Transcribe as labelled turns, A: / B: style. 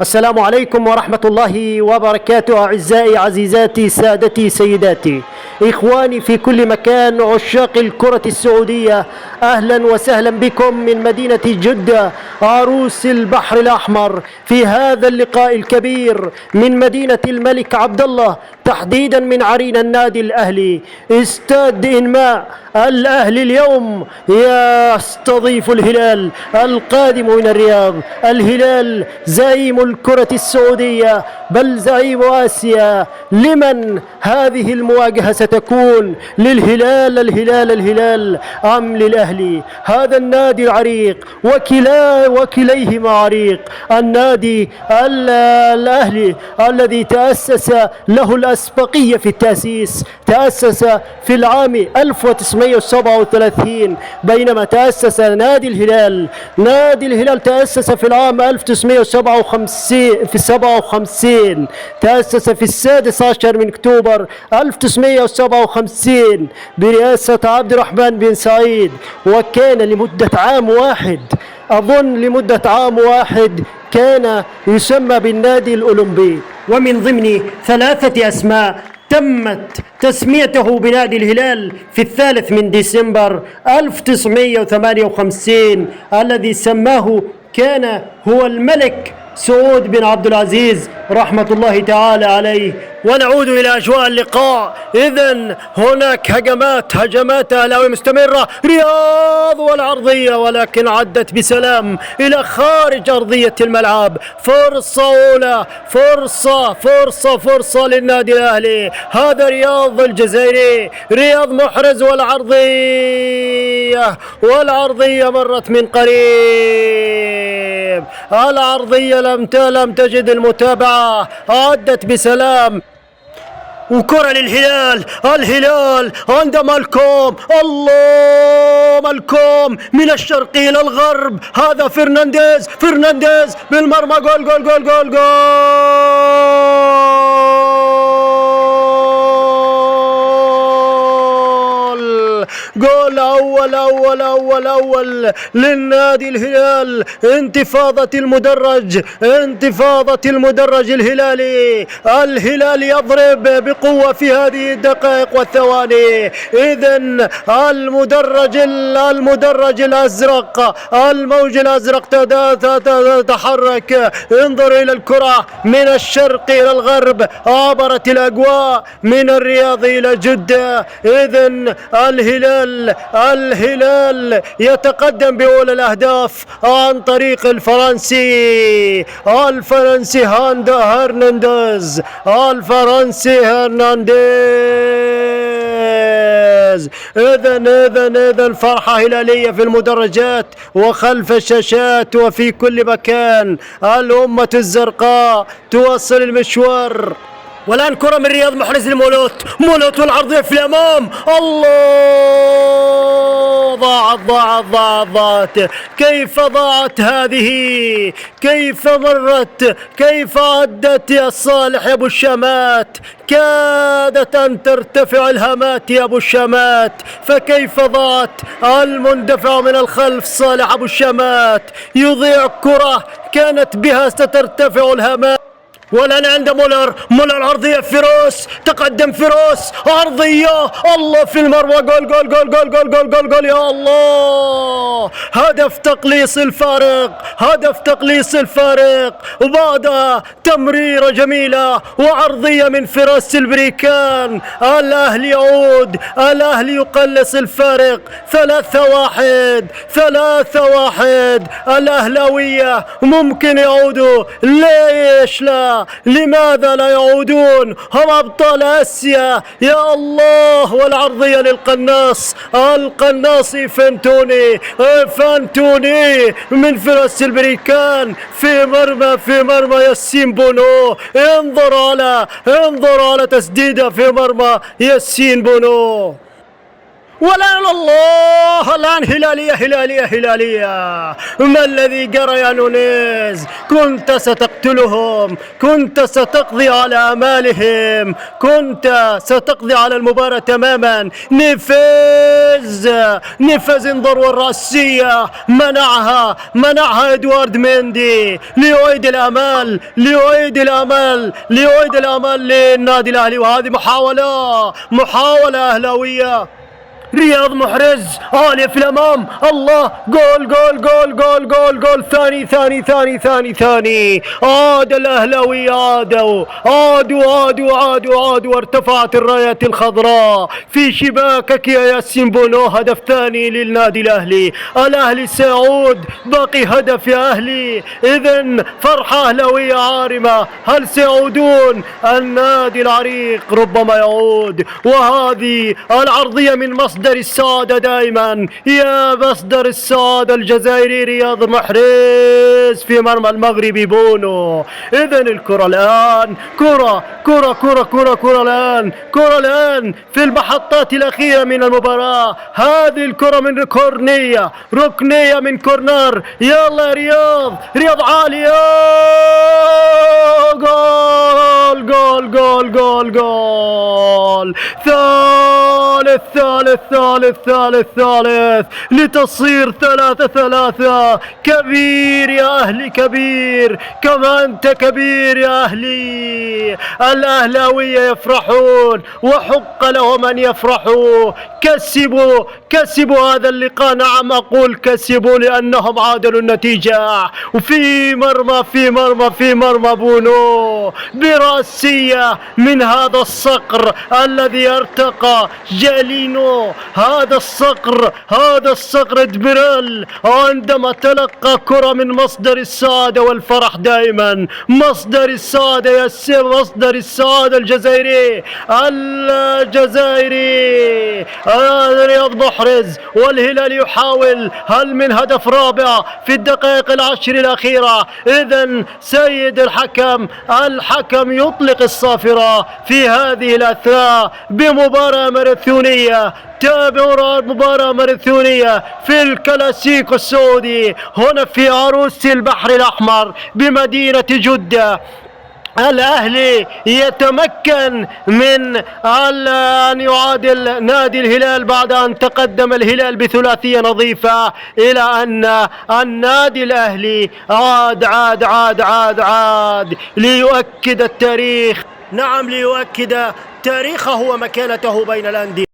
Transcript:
A: السلام عليكم ورحمة الله وبركاته. أعزائي عزيزاتي سادتي سيداتي إخواني في كل مكان، عشاق الكرة السعودية، أهلا وسهلا بكم من مدينة جدة عروس البحر الأحمر في هذا اللقاء الكبير من مدينة الملك عبد الله، تحديدا من عرين النادي الأهلي استاد إنماء. الأهلي اليوم يستضيف الهلال القادم من الرياض. الهلال زعيم الكرة السعودية بل زعيم آسيا. لمن هذه المواجهة ستكون؟ الهلال أم للأهلي؟ هذا النادي العريق وكليهما عريق. النادي الأهلي الذي تأسس له الأسبقية في التأسيس، تأسس في العام 1937، بينما تأسس نادي الهلال تأسس في العام 1957 تأسس في 16 من أكتوبر 1957 برئاسة عبد الرحمن بن سعيد، وكان لمدة عام واحد كان يسمى بالنادي الأولمبي. ومن ضمن 3 أسماء تمت تسميته بنادي الهلال في 3 من ديسمبر 1958 الذي سماه كان هو الملك سعود بن عبد العزيز رحمة الله تعالى عليه. ونعود إلى أجواء اللقاء. إذن هناك هجمات أهلاوية مستمرة، رياض والعرضية، ولكن عدت بسلام إلى خارج أرضية الملعب. فرصة أولى، فرصة للنادي الأهلي. هذا رياض الجزائري، رياض محرز، والعرضية مرت من قريب. العرضية لم تجد المتابعة، عدت بسلام. وكرة للهلال. الهلال عند مالكوم، الله، مالكوم من الشرق إلى الغرب. هذا فرنانديز بالمرمى. جول أول للنادي الهلال. انتفاضة المدرج الهلالي. الهلال يضرب بقوة في هذه الدقائق والثواني. إذن المدرج الأزرق، الموج الأزرق تتحرك. انظر إلى الكرة من الشرق إلى الغرب، عبرت الأجواء من الرياض إلى جدة. إذن الهلال يتقدم بأولى الأهداف عن طريق الفرنسي هرنانديز. إذن فرحة هلالية في المدرجات وخلف الشاشات وفي كل مكان. الأمة الزرقاء تواصل المشوار. والآن كرة من رياض محرز لمولوت، والعرضية في الأمام. الله، ضاعت. كيف ضاعت هذه؟ كيف مرت؟ كيف عدت يا صالح يا أبو الشامات؟ كادت أن ترتفع الهامات يا أبو الشامات، فكيف ضاعت؟ المندفع من الخلف صالح أبو الشامات يضيع كرة كانت بها سترتفع الهامات. والآن عند مولر عرضية، فيروس تقدم، عرضية، الله في المرمى. جول يا الله. هدف تقليص الفارق وبعد تمريرة جميلة وعرضية من فراس البريكان. الأهلي يعود، الأهلي يقلص الفارق. 3-1. الأهلاوية ممكن يعودوا، ليش لا؟ لماذا لا يعودون؟ هم أبطال آسيا يا الله. والعرضية القناصي فانتوني من فراس البريكان في مرمى ياسين بونو. انظر على تسديدة في مرمى ياسين بونو. والآن الله، الآن هلالية هلالية هلالية. ما الذي جرى يا نونيز؟ كنت ستقتلهم، كنت ستقضي على آمالهم، كنت ستقضي على المباراة تماما. نفاذ انظر، والرأسية منعها إدوارد ميندي ليعيد الأمل للنادي الأهلي. وهذه محاولة أهلاوية. رياض محرز عالية في الأمام، الله، جول جول جول جول جول جول ثاني. عاد الأهلاوي، عادوا وارتفعت الرايات الخضراء في شباكك يا ياسين بونو. هدف ثاني للنادي الأهلي سيعود، باقي هدف يا أهلي. إذن فرحة أهلاوية عارمة. هل سيعودون؟ النادي العريق ربما يعود. وهذه العرضية من مصدر السعادة دائما، يا مصدر السعادة الجزائري رياض محرز في مرمى المغربي بونو. إذن الكرة الآن كرة الآن في المحطات الأخيرة من المباراة. هذه الكرة من ركنية من كورنر. يلا رياض عالية، جول جول جول جول جول ثالث لتصير 3-3. كبير يا أهلي، كبير كما أنت كبير يا أهلي. الأهلاوية يفرحون وحق لهم أن يفرحوا. كسبوا هذا اللقاء. نعم أقول كسبوا لأنهم عادلوا النتيجة. وفي مرمى بونو برأسية من هذا الصقر الذي ارتقى جالينو. هذا الصقر دبرل عندما تلقى كرة من مصدر السعادة والفرح دائما. مصدر السعادة الجزائري رياض محرز. والهلال يحاول. هل من هدف رابع في الدقائق 10 الأخيرة؟ إذن سيد الحكم يطلق الصافرة في هذه الأثناء بمباراة ماراثونية. تابعوا مباراة ماراثونية في الكلاسيكو السعودي هنا في عروس البحر الأحمر بمدينة جدة. الأهلي يتمكن من أن يعادل نادي الهلال بعد أن تقدم الهلال بثلاثية نظيفة، إلى أن النادي الأهلي عاد ليؤكد التاريخ. نعم، ليؤكد تاريخه ومكانته بين الأندية.